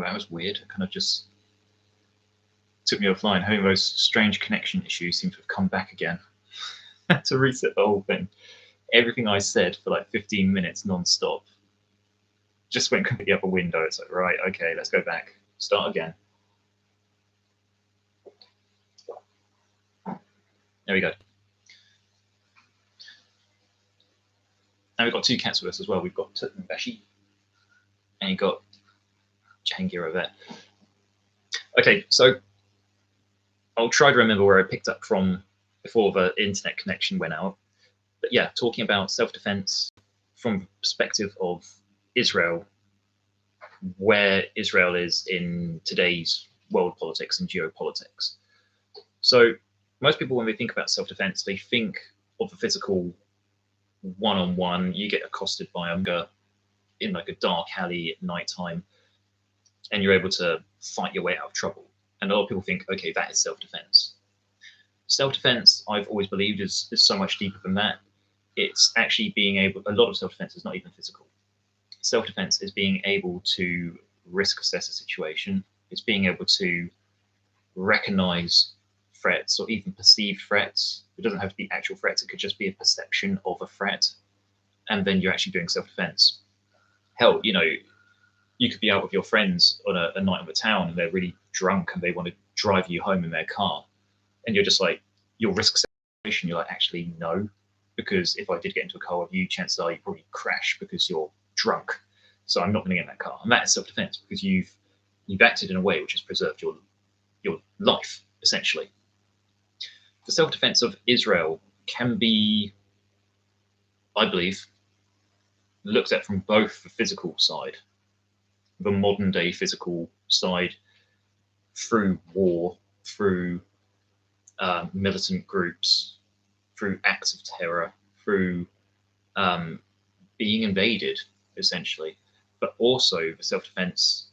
that was weird. It kind of just took me offline. Having those strange connection issues seem to have come back again. I had to reset the whole thing. Everything I said for like 15 minutes non-stop just went completely up a window. It's like, right, okay, let's go back. Start again. There we go. Now we've got two cats with us as well. We've got Tut and Beshi, and you've got Jahangir over there. Okay, so I'll try to remember where I picked up from before the internet connection went out. But yeah, talking about self-defense from the perspective of Israel, where Israel is in today's world politics and geopolitics. So most people, when they think about self-defense, they think of the physical one-on-one. You get accosted by a mugger in like a dark alley at nighttime, and you're able to fight your way out of trouble. And a lot of people think, okay, that is self-defense. Self-defense, I've always believed, is so much deeper than that. It's actually being able, a lot of self-defense is not even physical. Self-defense is being able to risk assess a situation. It's being able to recognize threats or even perceived threats. It doesn't have to be actual threats. It could just be a perception of a threat. And then you're actually doing self-defense. Hell, you know, you could be out with your friends on a night on the town and they're really drunk and they want to drive you home in their car. And you're just like, your risk situation, you're like, actually, no. Because if I did get into a car with you, chances are you probably crash because you're drunk. So I'm not going to get in that car. And that is self-defense because you've acted in a way which has preserved your life, essentially. The self-defense of Israel can be, I believe, looked at from both the physical side, the modern day physical side, through war, through militant groups, through acts of terror, through being invaded, essentially. But also the self-defense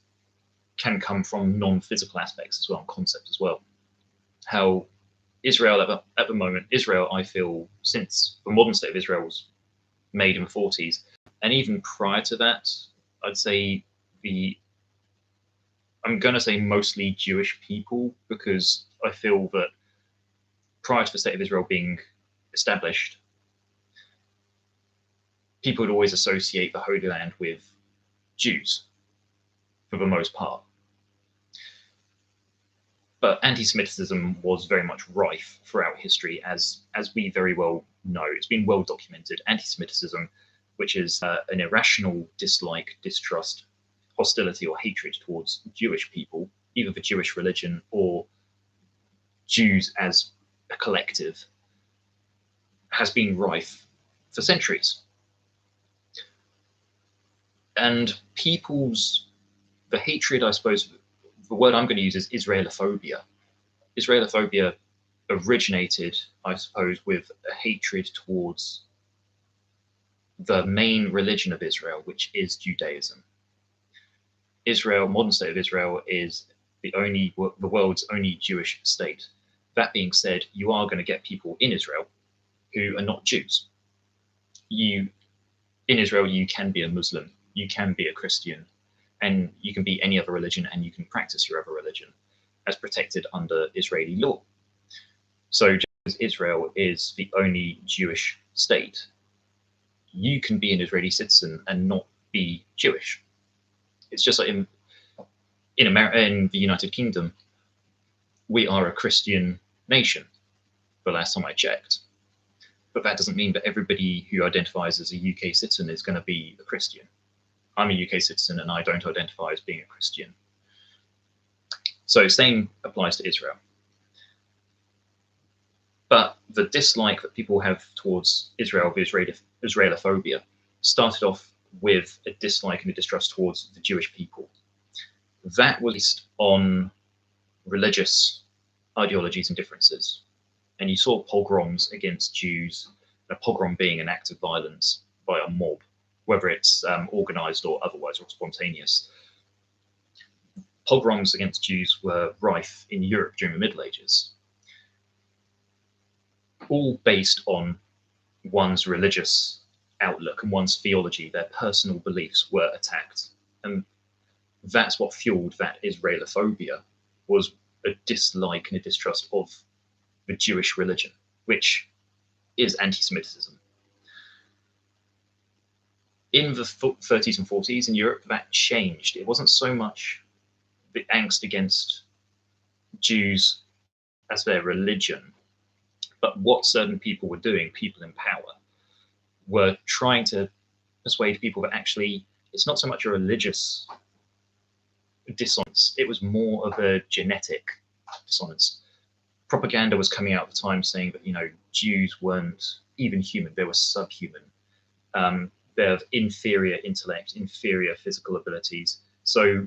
can come from non-physical aspects as well, concepts as well. How Israel, at the moment, Israel, I feel, since the modern state of Israel was made in the 40s, and even prior to that, I'd say I'm going to say mostly Jewish people, because I feel that prior to the state of Israel being established, people would always associate the Holy Land with Jews, for the most part. But anti-Semitism was very much rife throughout history, as we very well know. It's been well documented. Anti-Semitism, which is an irrational dislike, distrust, hostility, or hatred towards Jewish people, either the Jewish religion or Jews as a collective, has been rife for centuries. And the hatred, I suppose, the word I'm going to use is Israelophobia. Israelophobia originated, I suppose, with a hatred towards the main religion of Israel, which is Judaism. Israel, modern state of Israel, is the world's only Jewish state. That being said, you are going to get people in Israel who are not Jews. In Israel, you can be a Muslim, you can be a Christian, and you can be any other religion, and you can practice your other religion as protected under Israeli law. So just as Israel is the only Jewish state, you can be an Israeli citizen and not be Jewish. It's just like in the United Kingdom, we are a Christian nation, the last time I checked. But that doesn't mean that everybody who identifies as a UK citizen is going to be a Christian. I'm a UK citizen and I don't identify as being a Christian. So same applies to Israel. But the dislike that people have towards Israel, the Israelophobia, started off with a dislike and a distrust towards the Jewish people. That was based on religious ideologies and differences. And you saw pogroms against Jews, a pogrom being an act of violence by a mob, whether it's organized or otherwise or spontaneous. Pogroms against Jews were rife in Europe during the Middle Ages, all based on one's religious outlook and one's theology. Their personal beliefs were attacked. And that's what fueled that Israelophobia, was a dislike and a distrust of the Jewish religion, which is anti-Semitism. In the 30s and 40s in Europe, that changed. It wasn't so much the angst against Jews as their religion, but what certain people were doing, people in power, were trying to persuade people that actually it's not so much a religious dissonance, it was more of a genetic dissonance. Propaganda was coming out at the time saying that, you know, Jews weren't even human, they were subhuman. They have inferior intellect, inferior physical abilities. So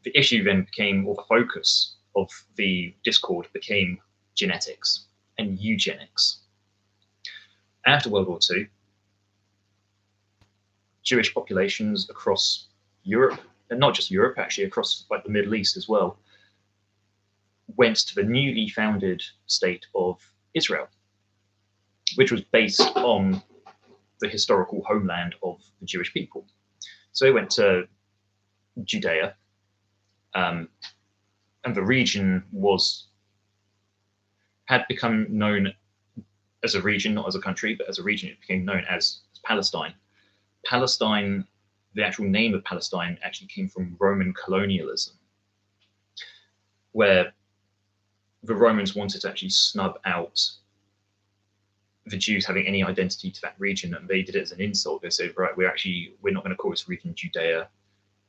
the issue then became, or the focus of the discord became genetics and eugenics. After World War II, Jewish populations across Europe, and not just Europe, actually across like the Middle East as well, went to the newly founded state of Israel, which was based on the historical homeland of the Jewish people. So they went to Judea, and the region had become known as a region, not as a country, but as a region. It became known as Palestine. Palestine, the actual name of Palestine actually came from Roman colonialism, where the Romans wanted to actually snub out the Jews having any identity to that region, and they did it as an insult. They said, right, we're not going to call this region Judea.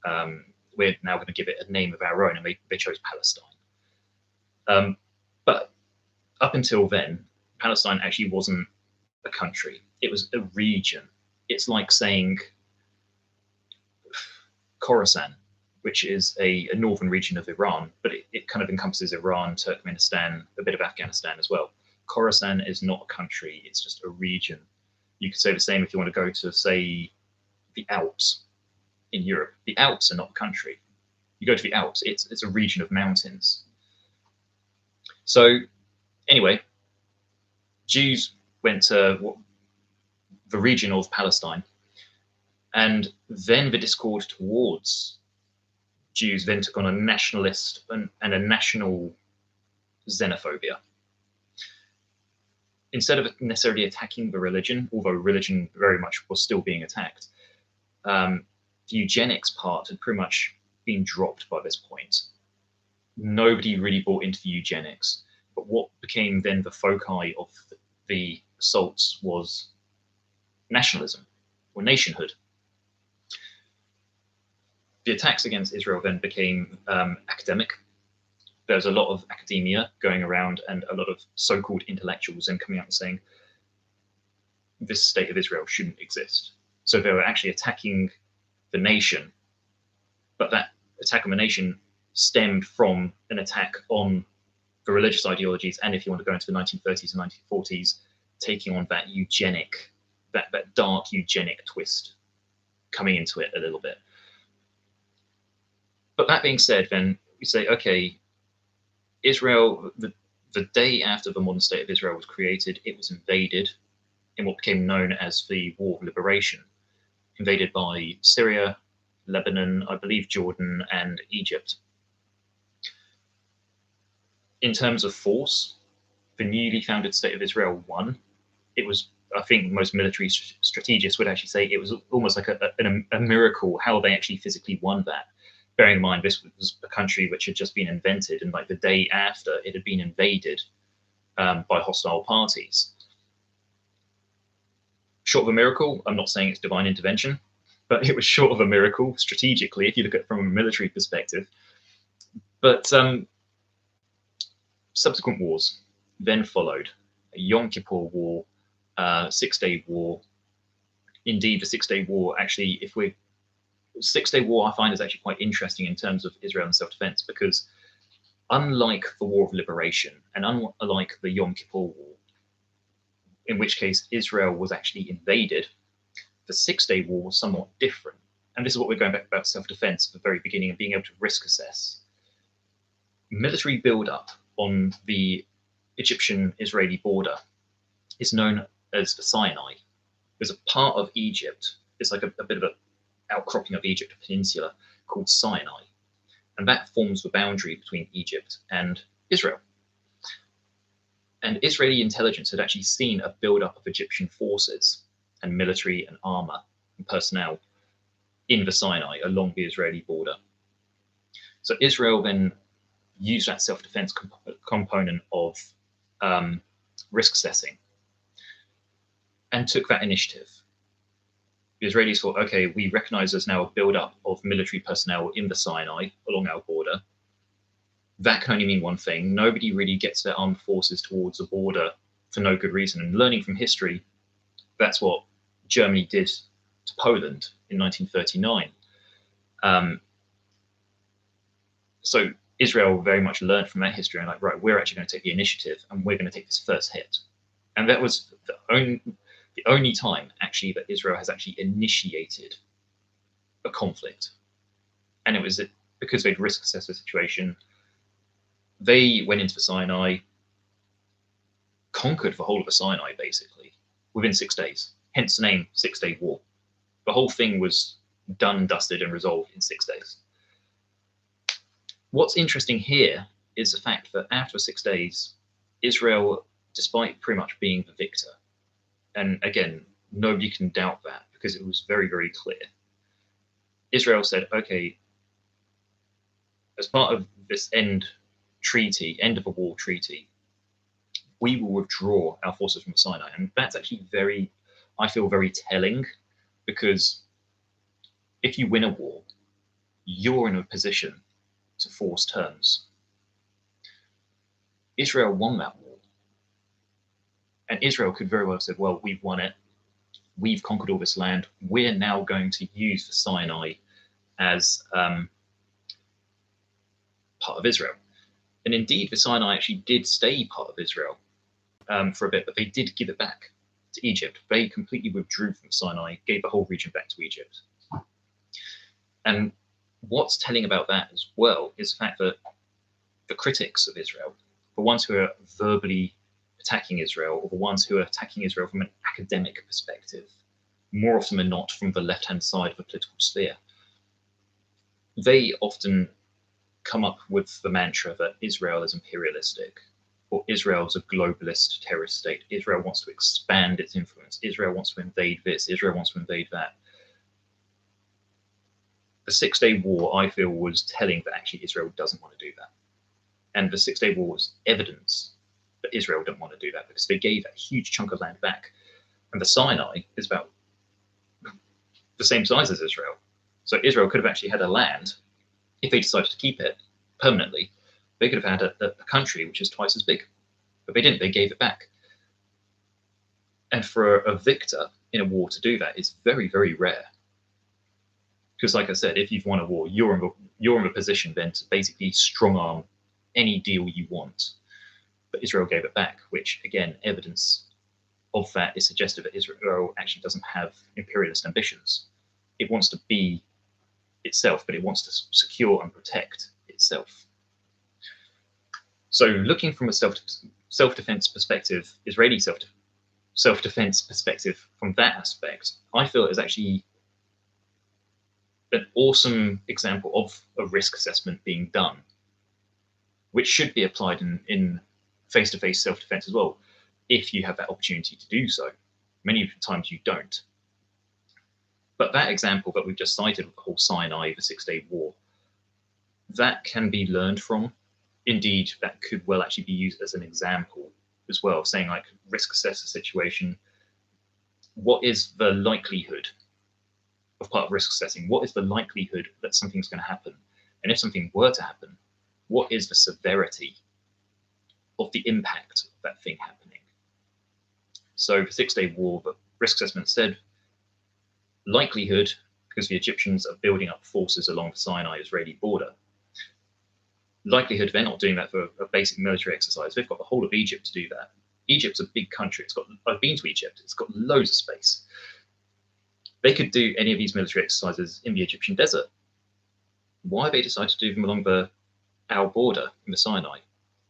We're now going to give it a name of our own, and they chose Palestine. But up until then, Palestine actually wasn't a country. It was a region. It's like saying Khorasan, which is a northern region of Iran, but it kind of encompasses Iran, Turkmenistan, a bit of Afghanistan as well. Khorasan is not a country, it's just a region. You could say the same if you want to go to, say, the Alps in Europe. The Alps are not a country. You go to the Alps, it's a region of mountains. So anyway, Jews went to the region of Palestine, and then the discord towards Jews then took on a nationalist and a national xenophobia. Instead of necessarily attacking the religion, although religion very much was still being attacked, the eugenics part had pretty much been dropped by this point. Nobody really bought into the eugenics, but what became then the foci of the assaults was nationalism or nationhood. The attacks against Israel then became academic. There was a lot of academia going around and a lot of so-called intellectuals then coming out and saying this state of Israel shouldn't exist. So they were actually attacking the nation, but that attack on the nation stemmed from an attack on the religious ideologies, and if you want to go into the 1930s and 1940s, taking on that eugenic, that dark eugenic twist coming into it a little bit. But that being said, then we say, okay, Israel, the day after the modern state of Israel was created, it was invaded in what became known as the War of Liberation, invaded by Syria, Lebanon, I believe Jordan, and Egypt. In terms of force, the newly founded state of Israel won. It was, I think most military strategists would actually say it was almost like a miracle how they actually physically won that. Bearing in mind, this was a country which had just been invented, and like the day after, it had been invaded by hostile parties. Short of a miracle, I'm not saying it's divine intervention, but it was short of a miracle strategically, if you look at it from a military perspective. But subsequent wars then followed. A Yom Kippur War, Six-Day War. Indeed, the Six-Day War, actually, Six-Day War I find is actually quite interesting in terms of Israel and self-defense, because unlike the War of Liberation and unlike the Yom Kippur War, in which case Israel was actually invaded, the Six-Day War was somewhat different. And this is what we're going back about self-defense at the very beginning and being able to risk assess. Military build-up on the Egyptian-Israeli border is known as the Sinai. There's a part of Egypt, it's like a bit of an outcropping of Egypt, a peninsula, called Sinai. and that forms the boundary between Egypt and Israel. And Israeli intelligence had actually seen a build-up of Egyptian forces and military and armor and personnel in the Sinai along the Israeli border. So Israel then used that self-defense component of risk assessing and took that initiative. The Israelis thought, okay, we recognize there's now a build-up of military personnel in the Sinai along our border. That can only mean one thing. Nobody really gets their armed forces towards the border for no good reason. And learning from history, that's what Germany did to Poland in 1939. So Israel very much learned from that history and like, right, we're actually going to take the initiative and we're going to take this first hit. And that was the only time actually that Israel has actually initiated a conflict. And it was because they'd risk assessed the situation. They went into the Sinai, conquered the whole of the Sinai basically within 6 days, hence the name 6 Day War. The whole thing was done, dusted, and resolved in 6 days. What's interesting here is the fact that after 6 days, Israel, despite pretty much being the victor, and again, nobody can doubt that because it was very, very clear, Israel said, okay, as part of this end of the war treaty, we will withdraw our forces from the Sinai. And that's actually I feel very telling, because if you win a war, you're in a position to force terms. Israel won that war. And Israel could very well have said, well, we've won it. We've conquered all this land. We're now going to use the Sinai as part of Israel. And indeed, the Sinai actually did stay part of Israel for a bit, but they did give it back to Egypt. They completely withdrew from Sinai, gave the whole region back to Egypt. And what's telling about that as well is the fact that the critics of Israel, the ones who are verbally attacking Israel, or the ones who are attacking Israel from an academic perspective, more often than not from the left-hand side of the political sphere, they often come up with the mantra that Israel is imperialistic, or Israel is a globalist terrorist state. Israel wants to expand its influence. Israel wants to invade this. Israel wants to invade that. The 6 Day War, I feel, was telling that actually Israel doesn't want to do that. And the 6 Day War was evidence that Israel didn't want to do that, because they gave a huge chunk of land back. And the Sinai is about the same size as Israel. So Israel could have actually had a land, if they decided to keep it permanently, they could have had a country which is twice as big. But they didn't, they gave it back. And for a victor in a war to do that is very, very rare. Because like I said, if you've won a war, you're in a position then to basically strong-arm any deal you want. But Israel gave it back, which, again, evidence of that is suggestive that Israel actually doesn't have imperialist ambitions. It wants to be itself, but it wants to secure and protect itself. So looking from a self-defense perspective, Israeli self-defense perspective from that aspect, I feel is actually an awesome example of a risk assessment being done, which should be applied in face-to-face self-defense as well, if you have that opportunity to do so. Many times you don't. But that example that we've just cited with the whole Sinai, the 6 Day War, that can be learned from. Indeed, that could well actually be used as an example as well, saying like, risk assess the situation. What is the likelihood of part of risk assessing? What is the likelihood that something's going to happen? And if something were to happen, what is the severity of the impact of that thing happening? So the 6 Day War, the risk assessment said, likelihood, because the Egyptians are building up forces along the Sinai-Israeli border. Likelihood they're not doing that for a basic military exercise. They've got the whole of Egypt to do that. Egypt's a big country. I've been to Egypt. It's got loads of space. They could do any of these military exercises in the Egyptian desert. Why have they decided to do them along our border in the Sinai?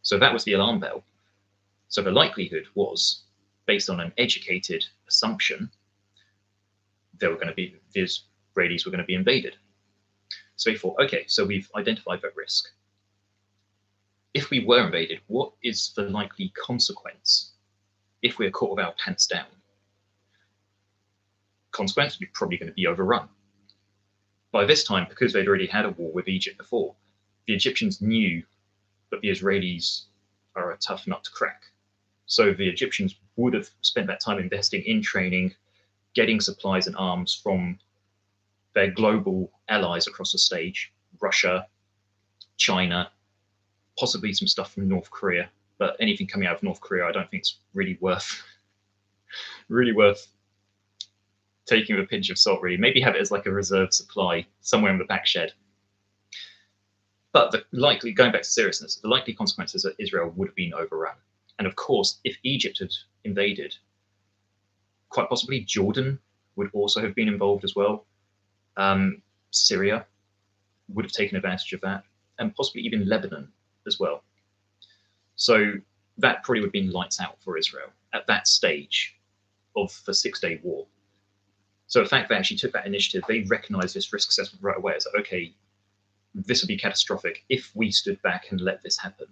So that was the alarm bell. So the likelihood was, based on an educated assumption, the Israelis were going to be invaded. So he thought, okay, so we've identified that risk. If we were invaded, what is the likely consequence if we're caught with our pants down? Consequence, we're probably going to be overrun. By this time, because they'd already had a war with Egypt before, the Egyptians knew that the Israelis are a tough nut to crack. So the Egyptians would have spent that time investing in training, getting supplies and arms from their global allies across the stage, Russia, China, possibly some stuff from North Korea, but anything coming out of North Korea I don't think is really worth taking with a pinch of salt, really. Maybe have it as like a reserve supply somewhere in the back shed. But going back to seriousness, the likely consequences that Israel would have been overrun. And of course, if Egypt had invaded, quite possibly Jordan would also have been involved as well. Syria would have taken advantage of that, and possibly even Lebanon as well. So that probably would have been lights out for Israel at that stage of the 6-day war. So the fact they actually took that initiative, they recognized this risk assessment right away. It's like, okay, this would be catastrophic if we stood back and let this happen.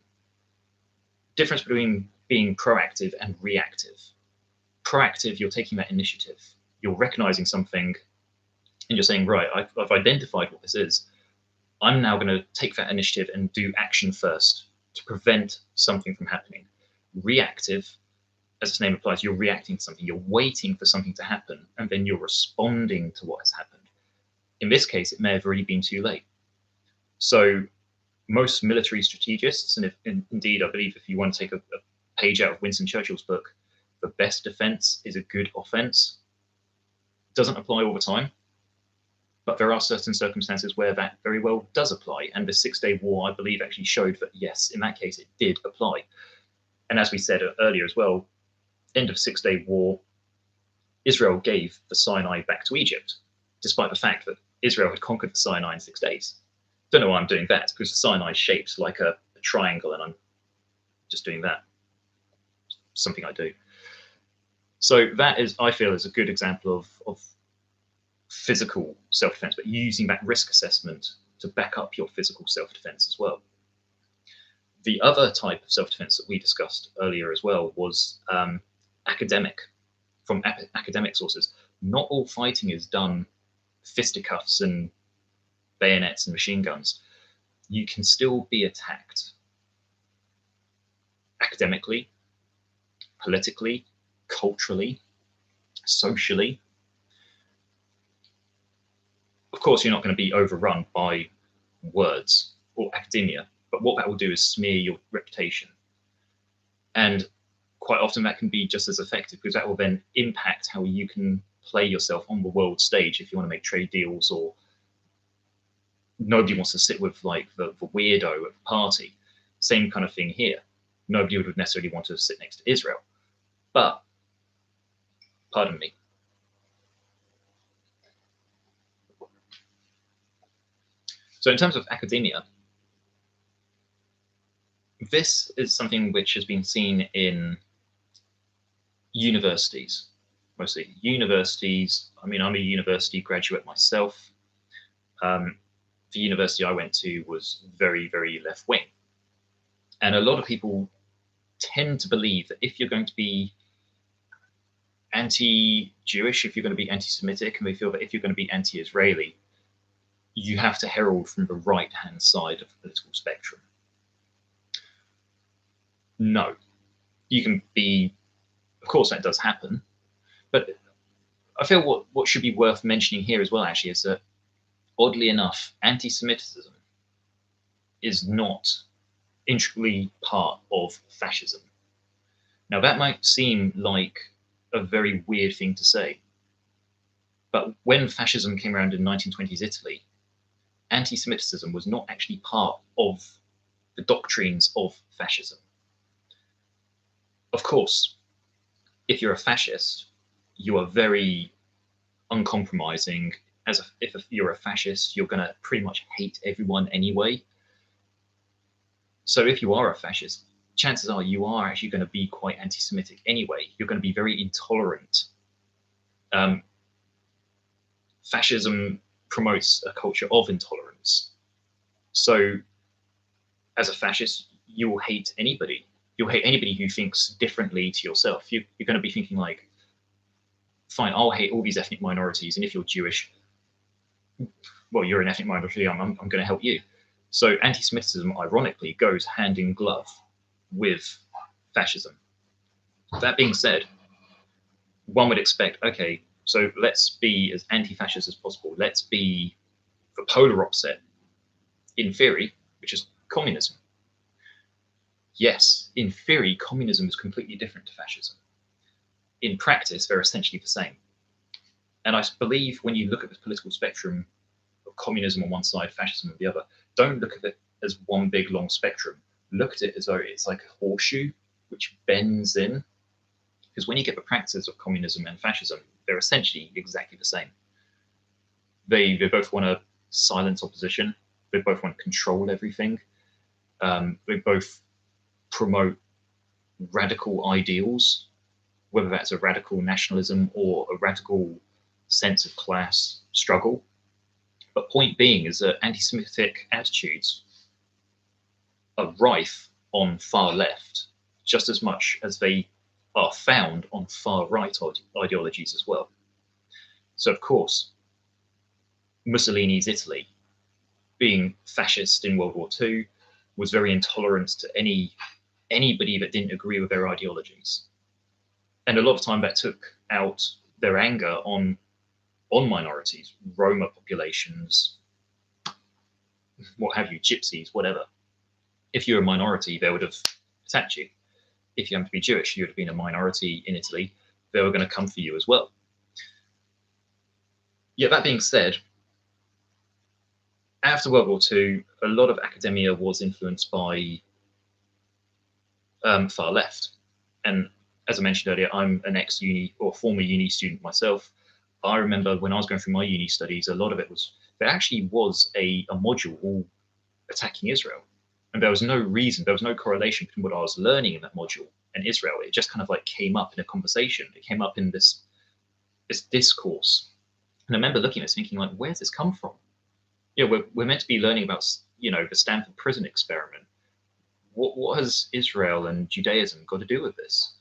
Difference between being proactive and reactive. Proactive, you're taking that initiative. You're recognizing something and you're saying, right, I've identified what this is. I'm now going to take that initiative and do action first to prevent something from happening. Reactive, as its name implies, you're reacting to something. You're waiting for something to happen, and then you're responding to what has happened. In this case, it may have already been too late. So most military strategists, and indeed, I believe if you want to take a page out of Winston Churchill's book, the best defense is a good offense. Doesn't apply all the time, but there are certain circumstances where that very well does apply. And the 6-day war, I believe, actually showed that, yes, in that case, it did apply. And as we said earlier as well, end of 6-day war, Israel gave the Sinai back to Egypt, despite the fact that Israel had conquered the Sinai in 6 days. Don't know why I'm doing that, because the Sinai is shaped like a triangle, and I'm just doing that. Something I do. So that is, I feel, is a good example of physical self-defense, but using that risk assessment to back up your physical self-defense as well. The other type of self-defense that we discussed earlier as well was academic, from academic sources. Not all fighting is done fisticuffs and bayonets and machine guns. You can still be attacked academically, politically, culturally, socially. Of course, you're not going to be overrun by words or academia, but what that will do is smear your reputation. And quite often that can be just as effective, because that will then impact how you can play yourself on the world stage if you want to make trade deals, or nobody wants to sit with like the weirdo at the party. Same kind of thing here. Nobody would necessarily want to sit next to Israel. But, pardon me. So in terms of academia, this is something which has been seen in universities, mostly universities. I mean, I'm a university graduate myself. The university I went to was very, very left-wing. And a lot of people tend to believe that if you're going to be anti-Jewish, if you're going to be anti-Semitic, and they feel that if you're going to be anti-Israeli, you have to herald from the right-hand side of the political spectrum. No, you can be, of course that does happen, but I feel what should be worth mentioning here as well, actually, is that, oddly enough, anti-Semitism is not integrally part of fascism. Now, that might seem like a very weird thing to say, but when fascism came around in 1920s Italy, anti-Semitism was not actually part of the doctrines of fascism. Of course, if you're a fascist, you are very uncompromising. If you're a fascist, you're going to pretty much hate everyone anyway. So if you are a fascist, chances are you are actually going to be quite anti-Semitic anyway. You're going to be very intolerant. Fascism promotes a culture of intolerance. intolerance. So as a fascist, you will hate anybody. You'll hate anybody who thinks differently to yourself. You're going to be thinking like, fine, I'll hate all these ethnic minorities, and if you're Jewish, well, you're an ethnic minority, I'm going to help you. So anti-Semitism, ironically, goes hand in glove with fascism. That being said, one would expect, okay, so let's be as anti-fascist as possible. Let's be the polar opposite, in theory, which is communism. Yes, in theory, communism is completely different to fascism. In practice, they're essentially the same. And I believe when you look at the political spectrum of communism on one side, fascism on the other, don't look at it as one big long spectrum. Look at it as though it's like a horseshoe which bends in. Because when you get the practices of communism and fascism, they're essentially exactly the same. They both want to silence opposition. They both want to control everything. They both promote radical ideals, whether that's a radical nationalism or a radical sense of class struggle. But point being is that anti-Semitic attitudes are rife on far left, just as much as they are found on far right ideologies as well. So of course, Mussolini's Italy, being fascist in World War II, was very intolerant to anybody that didn't agree with their ideologies. And a lot of time that took out their anger on minorities, Roma populations, what have you, gypsies, whatever. If you're a minority, they would have attacked you. If you happen to be Jewish, you would have been a minority in Italy, they were going to come for you as well. Yeah, that being said, after World War II, a lot of academia was influenced by far left. And as I mentioned earlier, I'm an ex-uni or former uni student myself. I remember when I was going through my uni studies, a lot of it was, there actually was a module all attacking Israel. And there was no reason, there was no correlation between what I was learning in that module and Israel. It just kind of like came up in a conversation. It came up in this discourse. And I remember looking at this thinking like, where's this come from? Yeah, we're meant to be learning about, you know, the Stanford prison experiment. What has Israel and Judaism got to do with this?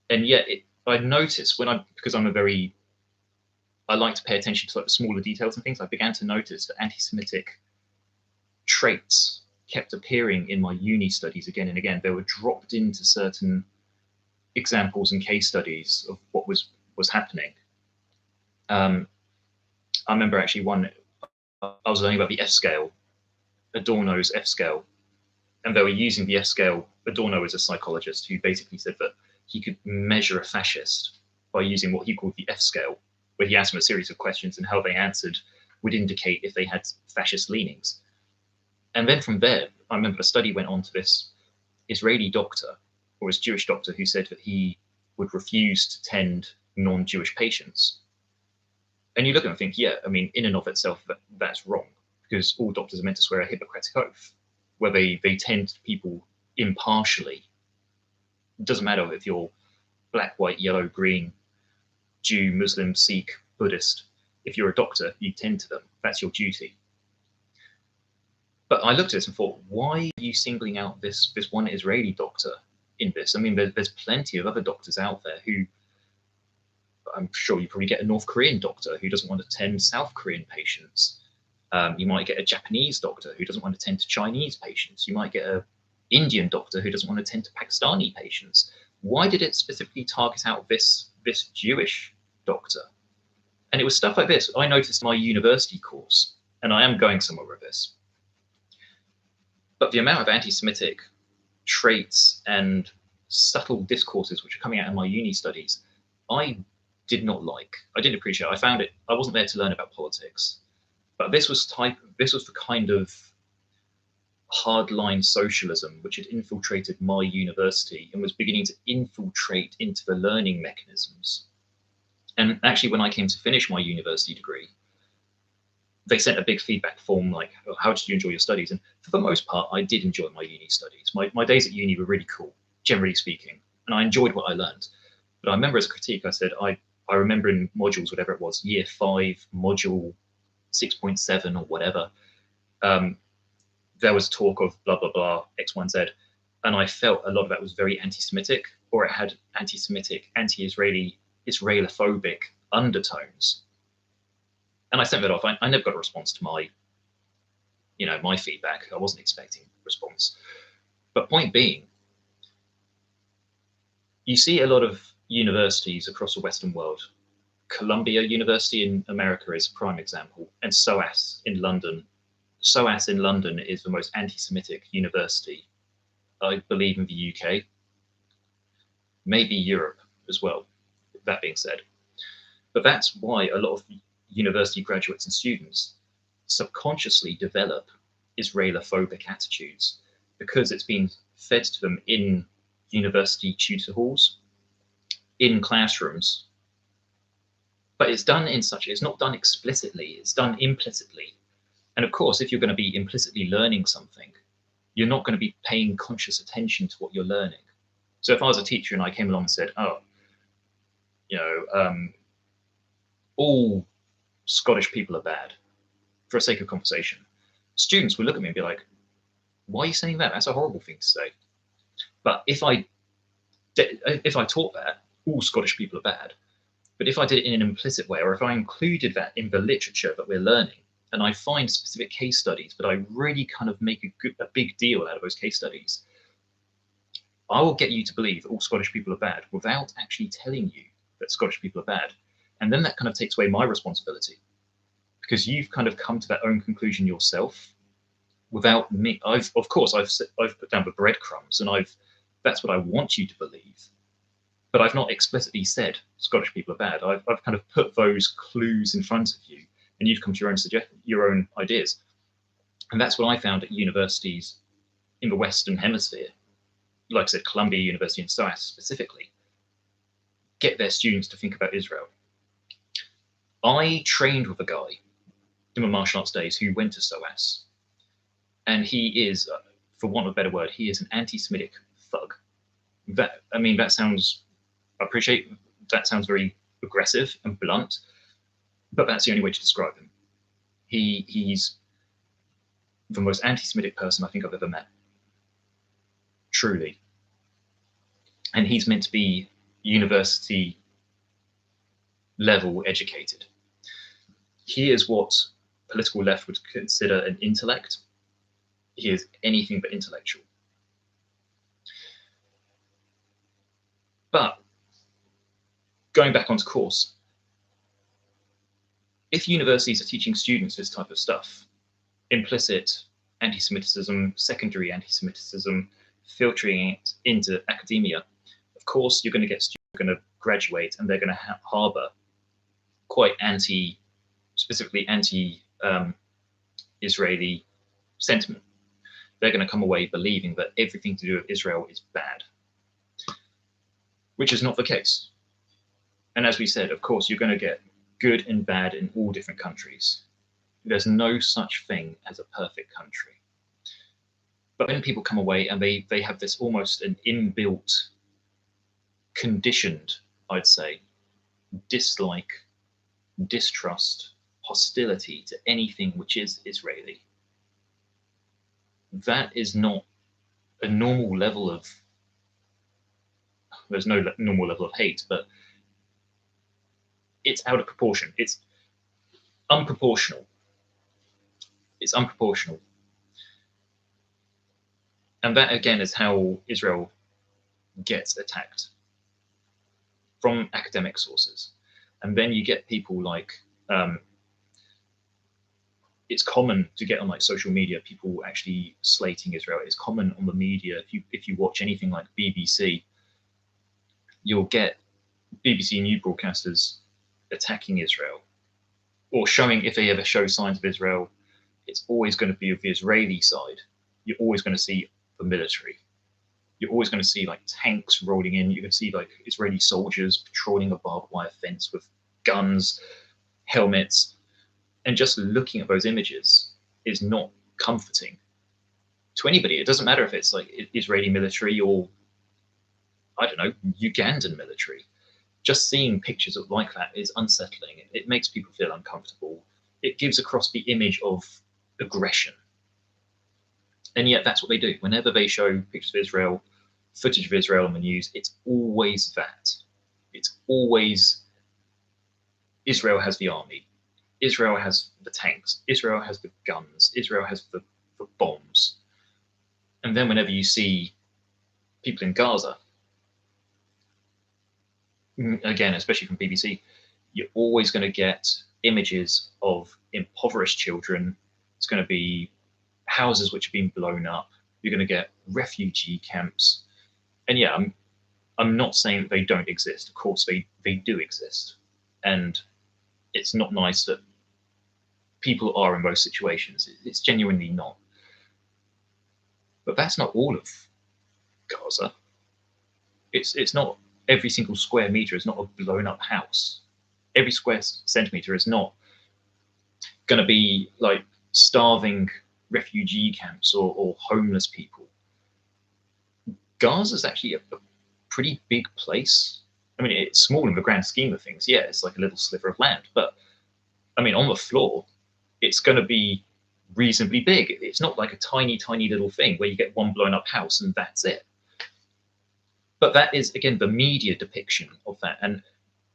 And yet I noticed because I like to pay attention to like the smaller details and things, I began to notice that anti-Semitic traits kept appearing in my uni studies again and again. They were dropped into certain examples and case studies of what was happening. I remember actually I was learning about the F scale, Adorno's F scale, and they were using the F scale. Adorno was a psychologist who basically said that he could measure a fascist by using what he called the F scale, where he asked them a series of questions and how they answered would indicate if they had fascist leanings. And then from there, I remember a study went on to this Israeli doctor, or his Jewish doctor, who said that he would refuse to tend non-Jewish patients. And you look at it and think, yeah, I mean, in and of itself, that's wrong, because all doctors are meant to swear a Hippocratic oath, where they tend people impartially. It doesn't matter if you're black, white, yellow, green, Jew, Muslim, Sikh, Buddhist. If you're a doctor, you tend to them. That's your duty. But I looked at this and thought, why are you singling out this one Israeli doctor in this? I mean, there's plenty of other doctors out there who, I'm sure you probably get a North Korean doctor who doesn't want to tend South Korean patients. You might get a Japanese doctor who doesn't want to tend to Chinese patients. You might get an Indian doctor who doesn't want to tend to Pakistani patients. Why did it specifically target out this Jewish doctor? And it was stuff like this I noticed in my university course, and I am going somewhere with this. But the amount of anti-Semitic traits and subtle discourses which are coming out in my uni studies, I did not like. I didn't appreciate it. I found it, I wasn't there to learn about politics. But this was the kind of hardline socialism which had infiltrated my university and was beginning to infiltrate into the learning mechanisms. And actually, when I came to finish my university degree, they sent a big feedback form like, oh, how did you enjoy your studies? And for the most part, I did enjoy my uni studies. My days at uni were really cool, generally speaking, and I enjoyed what I learned. But I remember as a critique, I said, I remember in modules, whatever it was, year 5, module 6.7 or whatever, there was talk of blah, blah, blah, X, Y, and Z. And I felt a lot of that was very anti-Semitic, or it had anti-Semitic, anti-Israeli, Israelophobic undertones. And I sent that off. I never got a response to my, my feedback. I wasn't expecting a response. But point being, you see a lot of universities across the Western world. Columbia University in America is a prime example, and SOAS in London. SOAS in London is the most anti-Semitic university, I believe, in the UK, maybe Europe as well, that being said. But that's why a lot of university graduates and students subconsciously develop Israelophobic attitudes, because it's been fed to them in university tutor halls, in classrooms. But it's done in such, it's not done explicitly, it's done implicitly. And of course, if you're going to be implicitly learning something, you're not going to be paying conscious attention to what you're learning. So if I was a teacher and I came along and said, all Scottish people are bad, for the sake of conversation, students would look at me and be like, why are you saying that? That's a horrible thing to say. But if I taught that, all Scottish people are bad, but if I did it in an implicit way, or if I included that in the literature that we're learning, and I find specific case studies, but I really kind of make a big deal out of those case studies, I will get you to believe that all Scottish people are bad without actually telling you that Scottish people are bad. And then that kind of takes away my responsibility, because you've kind of come to that own conclusion yourself without me. I've put down the breadcrumbs, and that's what I want you to believe. But I've not explicitly said Scottish people are bad. I've kind of put those clues in front of you, and you've come to your own ideas. And that's what I found at universities in the Western Hemisphere, like I said, Columbia University and SOAS specifically, get their students to think about Israel. I trained with a guy in my martial arts days who went to SOAS, and he is, for want of a better word, he is an anti-Semitic thug. That sounds, I appreciate that sounds very aggressive and blunt, but that's the only way to describe him. He's the most anti-Semitic person I think I've ever met, truly. And he's meant to be university level educated. He is what political left would consider an intellect. He is anything but intellectual. But going back onto course, if universities are teaching students this type of stuff, implicit anti-Semitism, secondary anti-Semitism, filtering it into academia, of course you're going to get students who are going to graduate and they're going to harbor quite specifically anti-Israeli sentiment. They're going to come away believing that everything to do with Israel is bad, which is not the case. And as we said, of course, you're going to get good and bad in all different countries. There's no such thing as a perfect country. But when people come away and they have this almost an inbuilt, conditioned, I'd say, dislike, distrust, hostility to anything which is Israeli, that is not a normal level of, there's no normal level of hate, but it's out of proportion. It's unproportional. It's unproportional. And that, again, is how Israel gets attacked, from academic sources. And then you get people like, it's common to get on like social media, people actually slating Israel. It's common on the media. If you watch anything like BBC, you'll get BBC news broadcasters attacking Israel, or showing, if they ever show signs of Israel, it's always going to be of the Israeli side. You're always going to see the military. You're always going to see like tanks rolling in. You can see like Israeli soldiers patrolling a barbed wire fence with guns, helmets. And just looking at those images is not comforting to anybody. It doesn't matter if it's like Israeli military or, I don't know, Ugandan military. Just seeing pictures like that is unsettling. It makes people feel uncomfortable. It gives across the image of aggression. And yet that's what they do. Whenever they show pictures of Israel, footage of Israel on the news, it's always that. It's always Israel has the army. Israel has the tanks. Israel has the guns. Israel has the bombs. And then whenever you see people in Gaza, again, especially from BBC, you're always going to get images of impoverished children. It's going to be houses which have been blown up. You're going to get refugee camps. And yeah, I'm not saying that they don't exist. Of course, they do exist. And it's not nice that people are in those situations. It's genuinely not. But that's not all of Gaza. It's not every single square meter is not a blown up house. Every square centimeter is not going to be like starving refugee camps or homeless people. Gaza is actually a pretty big place. I mean, it's small in the grand scheme of things. Yeah, it's like a little sliver of land. But I mean, on the floor, it's going to be reasonably big. It's not like a tiny, tiny little thing where you get one blown up house and that's it. But that is, again, the media depiction of that. And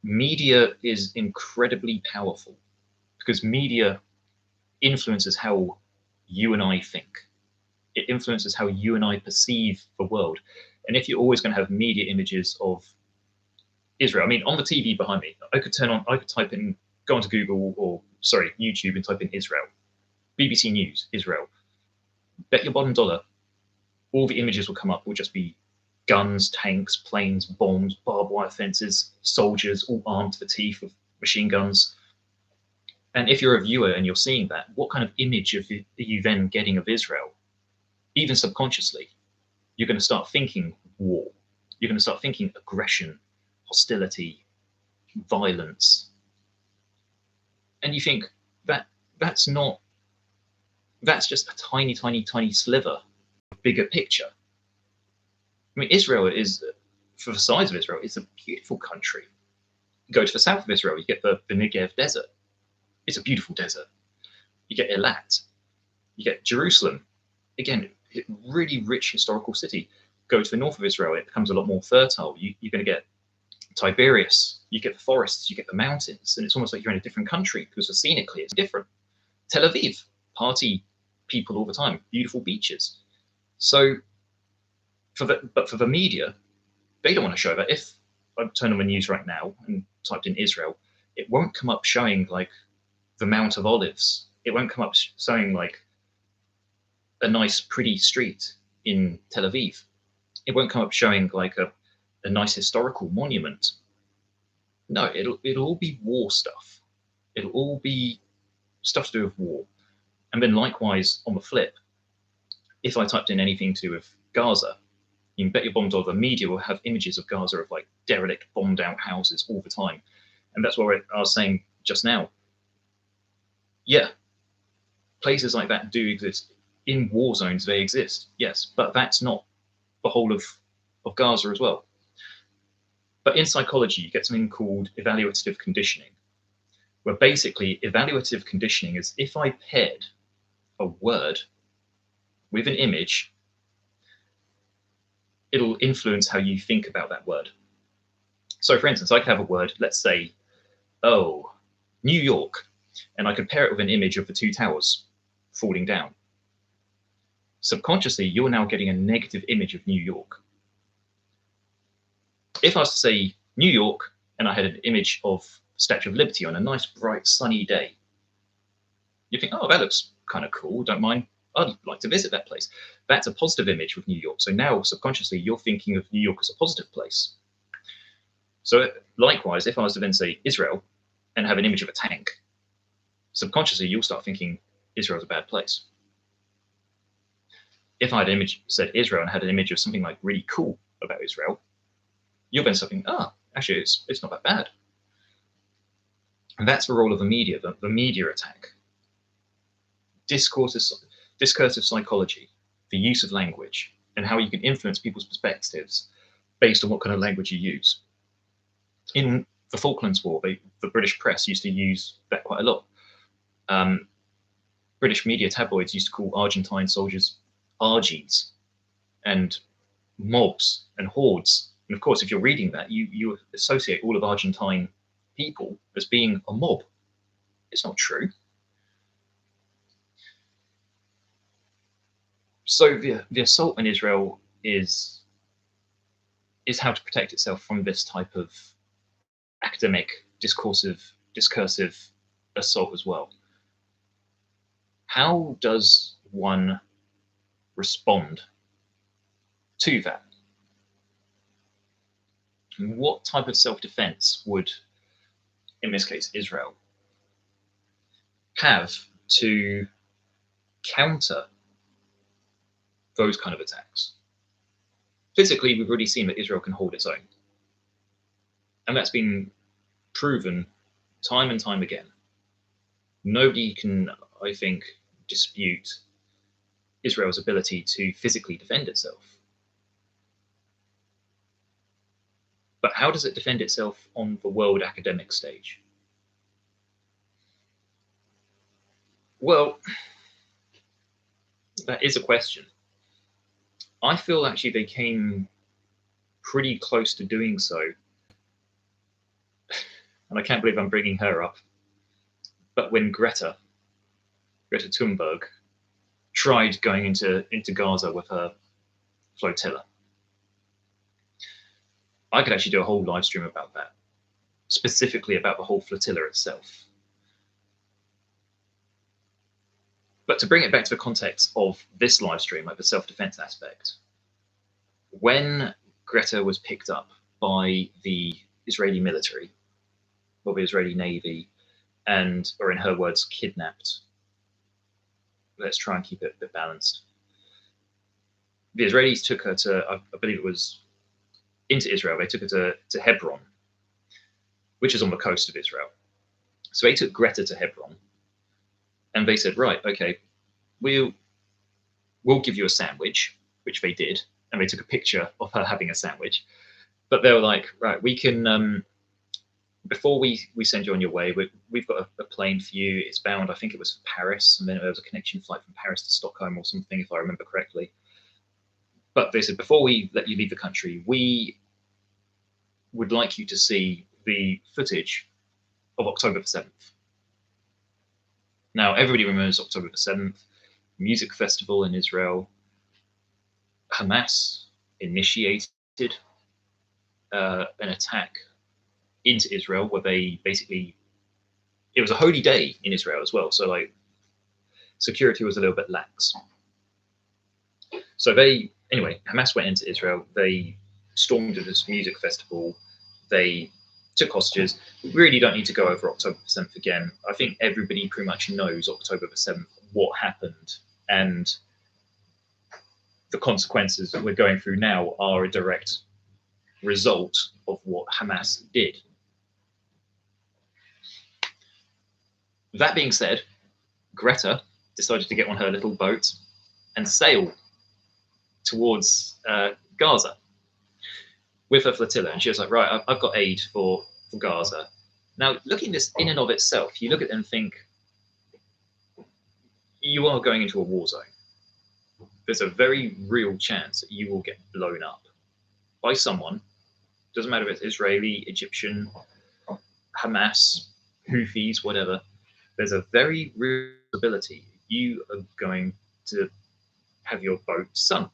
media is incredibly powerful because media influences how you and I think. It influences how you and I perceive the world. And if you're always going to have media images of Israel, I mean, on the TV behind me, I could type in, go onto Google or, sorry, YouTube and type in Israel. BBC News, Israel. Bet your bottom dollar, all the images will come up will just be guns, tanks, planes, bombs, barbed wire fences, soldiers all armed to the teeth with machine guns. And if you're a viewer and you're seeing that, what kind of image are you then getting of Israel? Even subconsciously, you're going to start thinking war. You're going to start thinking aggression, hostility, violence. And you think that's just a tiny, tiny, tiny sliver of bigger picture. I mean, Israel is, for the size of Israel, it's a beautiful country. You go to the south of Israel, you get the Negev desert. It's a beautiful desert. You get Eilat. You get Jerusalem. Again, a really rich historical city. Go to the north of Israel, it becomes a lot more fertile. You're going to get Tiberias. You get the forests. You get the mountains. And it's almost like you're in a different country because scenically it's different. Tel Aviv, party people all the time. Beautiful beaches. So, for the media, they don't want to show that. If I turn on the news right now and typed in Israel, it won't come up showing like the Mount of Olives. It won't come up showing like a nice, pretty street in Tel Aviv. It won't come up showing like a nice historical monument. No, it'll all be war stuff. It'll all be stuff to do with war. And then likewise, on the flip, if I typed in anything to do with Gaza, you can bet your bottom dollar the media will have images of Gaza of like derelict, bombed out houses all the time. And that's what I was saying just now. Yeah, places like that do exist. In war zones, they exist, yes, but that's not the whole of Gaza as well. But in psychology, you get something called evaluative conditioning, where basically evaluative conditioning is if I paired a word with an image, it'll influence how you think about that word. So for instance, I could have a word, let's say, oh, New York, and I could pair it with an image of the two towers falling down. Subconsciously, you're now getting a negative image of New York. If I was to say New York, and I had an image of Statue of Liberty on a nice, bright, sunny day, you think, oh, that looks kind of cool, don't mind. I'd like to visit that place. That's a positive image of New York. So now subconsciously you're thinking of New York as a positive place. So likewise, if I was to then say Israel and have an image of a tank, subconsciously you'll start thinking Israel's a bad place. If I had an image said Israel and had an image of something like really cool about Israel, you'll then start thinking, actually it's not that bad. And that's the role of the media, the media attack. Discursive psychology, the use of language, and how you can influence people's perspectives based on what kind of language you use. In the Falklands War, the British press used to use that quite a lot. British media tabloids used to call Argentine soldiers orgies and mobs and hordes. And of course, if you're reading that, you associate all of Argentine people as being a mob. It's not true. So the assault on Israel is how to protect itself from this type of academic, discursive assault as well. How does one respond to that? What type of self-defense would, in this case, Israel, have to counter those kind of attacks? Physically, we've already seen that Israel can hold its own. And that's been proven time and time again. Nobody can, I think, dispute Israel's ability to physically defend itself. But how does it defend itself on the world academic stage? Well, that is a question. I feel actually they came pretty close to doing so. And I can't believe I'm bringing her up. But when Greta Thunberg tried going into Gaza with her flotilla, I could actually do a whole live stream about that, specifically about the whole flotilla itself. But to bring it back to the context of this live stream, like the self-defense aspect, when Greta was picked up by the Israeli military, or the Israeli Navy, and, or in her words, kidnapped. Let's try and keep it a bit balanced. The Israelis took her to, I believe it was into Israel. They took her to Hebron, which is on the coast of Israel. So they took Greta to Hebron, and they said, right, okay, we'll give you a sandwich, which they did, and they took a picture of her having a sandwich. But they were like, right, we can, before we send you on your way, we've got a plane for you. It's bound, I think it was for Paris, and then there was a connection flight from Paris to Stockholm or something, if I remember correctly. But they said, before we let you leave the country, we would like you to see the footage of October the 7th. Now, everybody remembers October the 7th, music festival in Israel. Hamas initiated an attack into Israel, where they basically, it was a holy day in Israel as well, so like security was a little bit lax. So anyway, Hamas went into Israel, they stormed this music festival, they took hostages. We really don't need to go over October the 7th again. I think everybody pretty much knows October the 7th, what happened, and the consequences that we're going through now are a direct result of what Hamas did. That being said, Greta decided to get on her little boat and sail towards Gaza with her flotilla. And she was like, right, I've got aid for Gaza. Now, looking at this in and of itself, you look at it and think, you are going into a war zone. There's a very real chance that you will get blown up by someone. Doesn't matter if it's Israeli, Egyptian, Hamas, Houthis, whatever. There's a very real possibility you are going to have your boat sunk.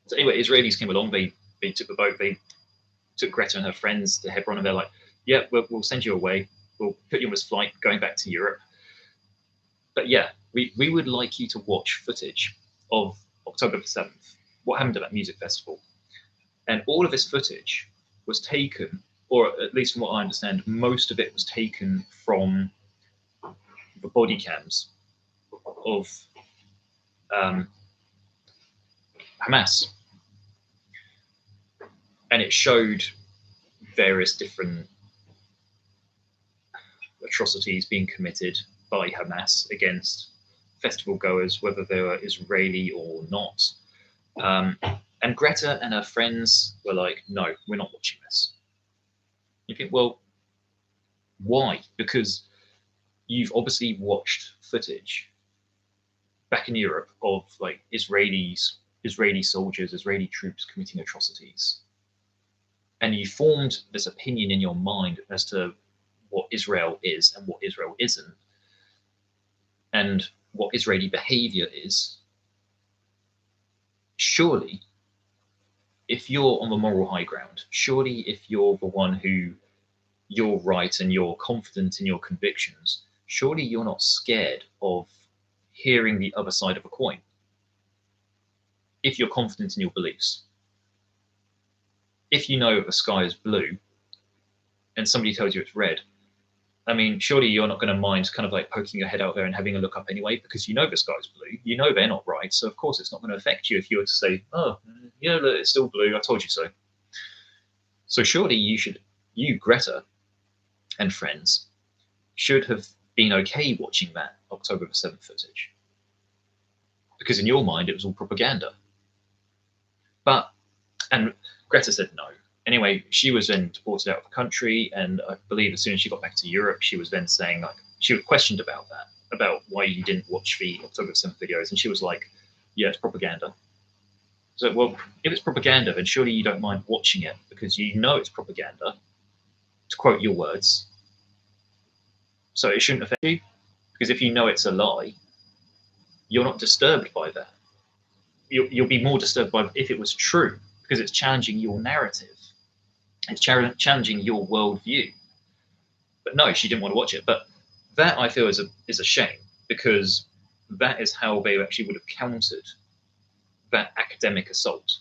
So anyway, Israelis came along, they took the boat, they took Greta and her friends to Hebron, and they're like, yeah, we'll send you away. We'll put you on this flight going back to Europe. But yeah, we would like you to watch footage of October the 7th, what happened at that music festival. And all of this footage was taken, or at least from what I understand, most of it was taken from the body cams of Hamas. And it showed various different atrocities being committed by Hamas against festival goers, whether they were Israeli or not. And Greta and her friends were like, no, we're not watching this. You think, well, why? Because you've obviously watched footage back in Europe of like Israeli soldiers, Israeli troops committing atrocities, and you formed this opinion in your mind as to what Israel is and what Israel isn't, and what Israeli behavior is, surely, if you're on the moral high ground, surely if you're the one who you're right and you're confident in your convictions, surely you're not scared of hearing the other side of a coin. If you're confident in your beliefs, if you know the sky is blue and somebody tells you it's red, I mean, surely you're not going to mind kind of like poking your head out there and having a look up anyway, because you know the sky's blue, you know they're not right, so of course it's not going to affect you if you were to say, oh, yeah, look, it's still blue, I told you so. So surely you, Greta, and friends, should have been okay watching that October the 7th footage, because in your mind it was all propaganda. And Greta said no. Anyway, she was then deported out of the country, and I believe as soon as she got back to Europe, she was then saying, like, she was questioned about that, about why you didn't watch the October 7th videos, and she was like, yeah, it's propaganda. So, well, if it's propaganda, then surely you don't mind watching it because you know it's propaganda, to quote your words. So it shouldn't affect you, because if you know it's a lie, you're not disturbed by that. You'll be more disturbed by if it was true, because it's challenging your narrative. It's challenging your worldview. But no, she didn't want to watch it. But that, I feel, is a shame, because that is how they actually would have countered that academic assault.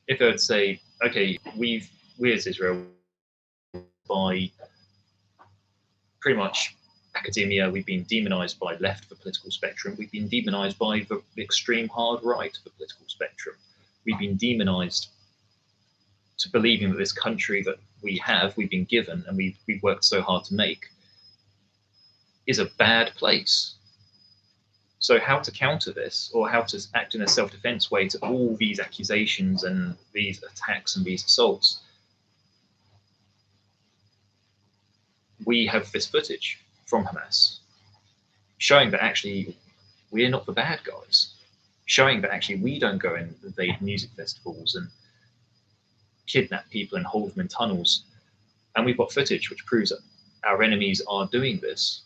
If they would say, okay, we as Israel, by pretty much academia, we've been demonized by left of the political spectrum. We've been demonized by the extreme hard right of the political spectrum. We've been demonized to believing that this country that we've been given, and we've worked so hard to make, is a bad place. So how to counter this, or how to act in a self-defense way to all these accusations and these attacks and these assaults? We have this footage from Hamas showing that actually we're not the bad guys, showing that actually we don't go and invade music festivals and kidnap people and hold them in tunnels. And we've got footage which proves that our enemies are doing this.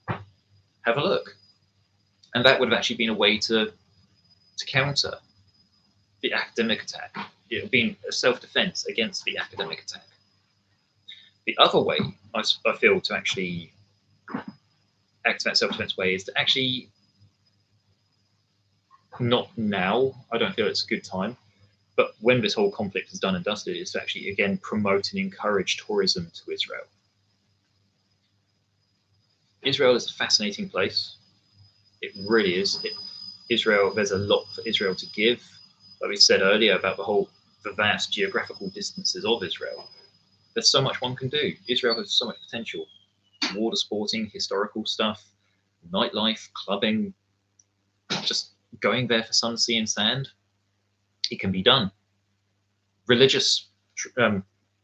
Have a look. And that would have actually been a way to counter the academic attack. It would have been a self-defense against the academic attack. The other way, I feel, to actually act in that self-defense way is to actually, not now, I don't feel it's a good time, but when this whole conflict is done and dusted, is to actually, again, promote and encourage tourism to Israel. Israel is a fascinating place. It really is. Israel, there's a lot for Israel to give. Like we said earlier about the vast geographical distances of Israel. There's so much one can do. Israel has so much potential. Water sporting, historical stuff, nightlife, clubbing, just going there for sun, sea, and sand. It can be done. Religious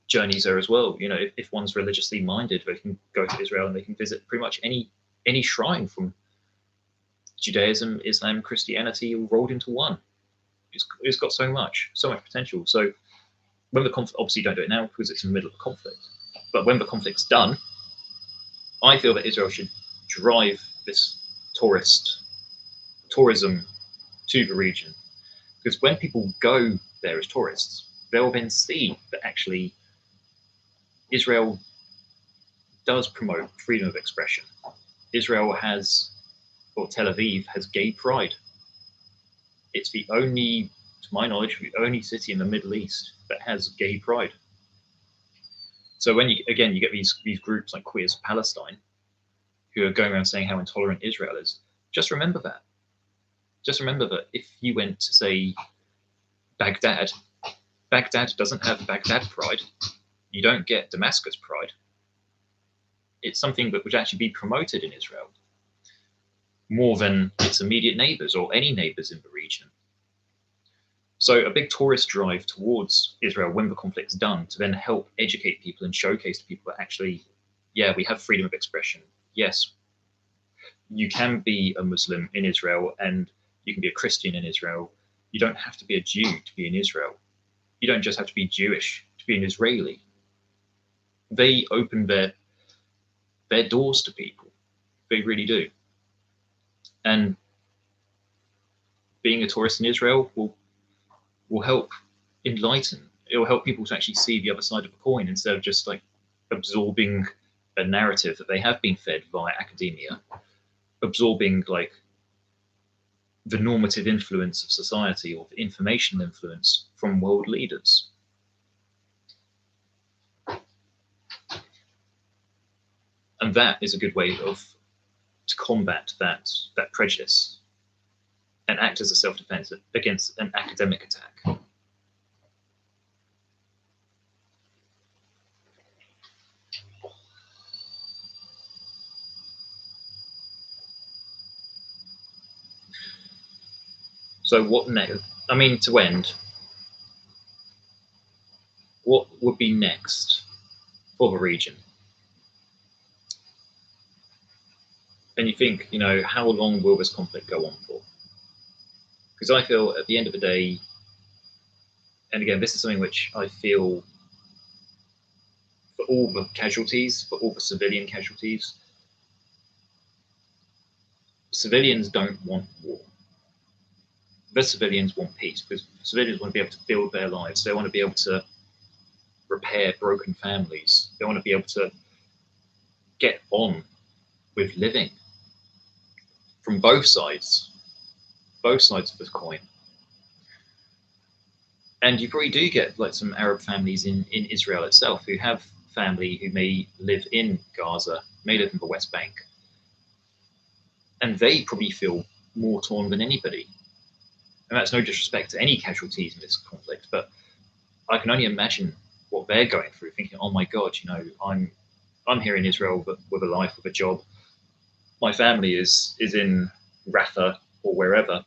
journeys there as well. You know, if one's religiously minded, they can go to Israel and they can visit pretty much any shrine from Judaism, Islam, Christianity, all rolled into one. It's got so much potential. So when the conflict, obviously don't do it now because it's in the middle of a conflict, but when the conflict's done, I feel that Israel should drive this tourism to the region, because when people go there as tourists, they'll then see that actually Israel does promote freedom of expression. Israel has, or Tel Aviv has, gay pride. It's the only, to my knowledge, the only city in the Middle East that has gay pride. So when you get these groups like Queers Palestine, who are going around saying how intolerant Israel is, just remember that. Just remember that if you went to, say, Baghdad doesn't have Baghdad pride. You don't get Damascus pride. It's something that would actually be promoted in Israel more than its immediate neighbors or any neighbors in the region. So a big tourist drive towards Israel when the conflict's done, to then help educate people and showcase to people that actually, yeah, we have freedom of expression. Yes, you can be a Muslim in Israel and you can be a Christian in Israel. You don't have to be a Jew to be in Israel. You don't just have to be Jewish to be an Israeli. They open their doors to people. They really do. And being a tourist in Israel will help enlighten. It will help people to actually see the other side of the coin instead of just like absorbing a narrative that they have been fed via academia, absorbing like the normative influence of society or the informational influence from world leaders. And that is a good way to combat that prejudice and act as a self-defense against an academic attack. So what next? I mean, to end, what would be next for the region? And you think, you know, how long will this conflict go on for? Because I feel at the end of the day, and again, this is something which I feel for all the casualties, for all the civilian casualties, civilians don't want war. The civilians want peace, because civilians want to be able to build their lives. They want to be able to repair broken families. They want to be able to get on with living from both sides of the coin. And you probably do get like some Arab families in Israel itself who have family who may live in Gaza, may live in the West Bank. And they probably feel more torn than anybody. And that's no disrespect to any casualties in this conflict, but I can only imagine what they're going through, thinking, oh my God, you know, I'm here in Israel but with a life, with a job. My family is in Rafah or wherever,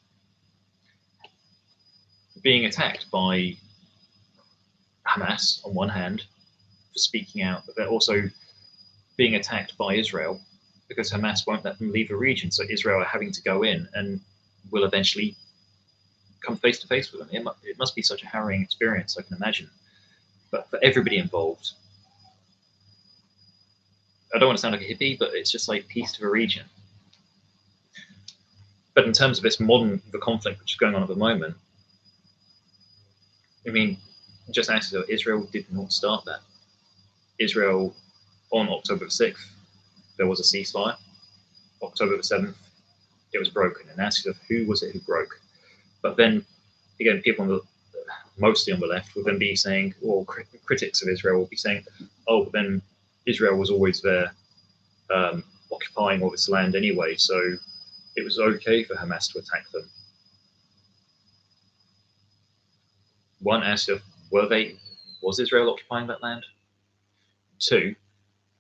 being attacked by Hamas on one hand for speaking out, but they're also being attacked by Israel because Hamas won't let them leave the region. So Israel are having to go in and will eventually come face to face with them. It must be such a harrowing experience, I can imagine. But for everybody involved, I don't want to sound like a hippie, but it's just like peace to the region. But in terms of the conflict which is going on at the moment, I mean, just actually, Israel did not start that. Israel, on October the 6th, there was a ceasefire. October the 7th, it was broken. And asked who was it who broke? But then, again, people mostly on the left will then be saying, or critics of Israel will be saying, oh, but then Israel was always there occupying all this land anyway, so it was okay for Hamas to attack them. One, asked if was Israel occupying that land? Two,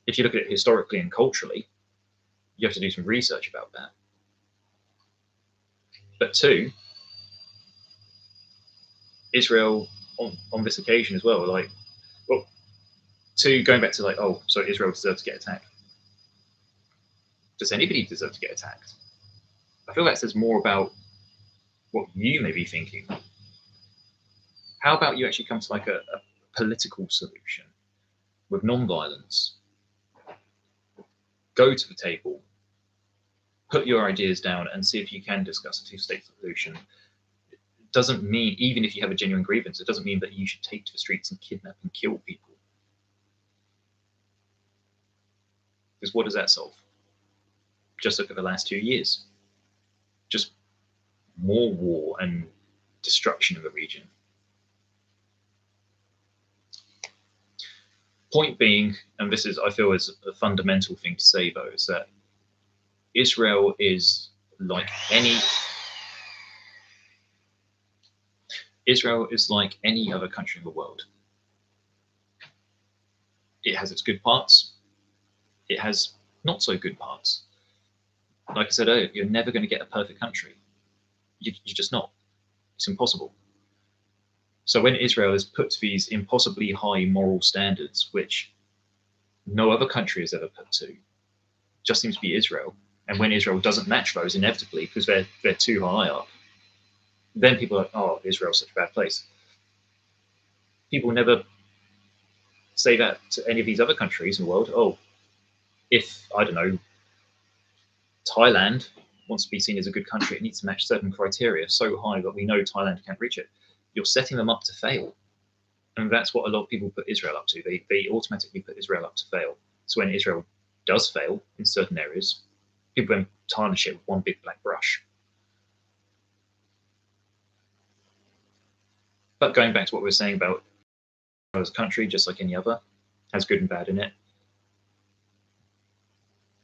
if you look at it historically and culturally, you have to do some research about that. But two, Israel on this occasion as well, like, well, two, going back to like, oh, so Israel deserves to get attacked. Does anybody deserve to get attacked? I feel that says more about what you may be thinking. How about you actually come to like a political solution with non-violence? Go to the table, put your ideas down and see if you can discuss a two-state solution. It doesn't mean, even if you have a genuine grievance, it doesn't mean that you should take to the streets and kidnap and kill people. Because what does that solve? Just look at the last 2 years. Just more war and destruction of the region. Point being, and this is, I feel, is a fundamental thing to say though, is that Israel is like any other country in the world. It has its good parts. It has not so good parts. Like I said earlier, you're never going to get a perfect country. You're just not. It's impossible. So when Israel has put these impossibly high moral standards, which no other country has ever put to, just seems to be Israel, And when Israel doesn't match those inevitably because they're too high up, then people are like, oh, Israel's such a bad place. People never say that to any of these other countries in the world. Oh, if, I don't know, Thailand wants to be seen as a good country, it needs to match certain criteria so high that we know Thailand can't reach it. You're setting them up to fail. And that's what a lot of people put Israel up to. They automatically put Israel up to fail. So when Israel does fail in certain areas, people then tarnish it with one big black brush. But going back to what we were saying about as a country, just like any other, has good and bad in it.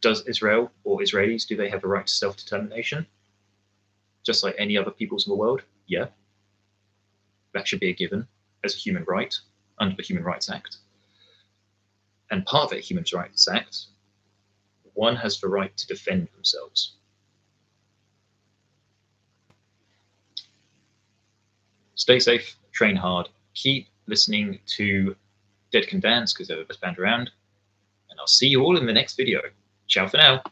Does Israel or Israelis, do they have a right to self-determination? Just like any other peoples in the world? Yeah. That should be a given as a human right under the Human Rights Act. And part of the Human Rights Act, one has the right to defend themselves. Stay safe, train hard, keep listening to Dead Can Dance because they're the best band around, and I'll see you all in the next video. Ciao for now.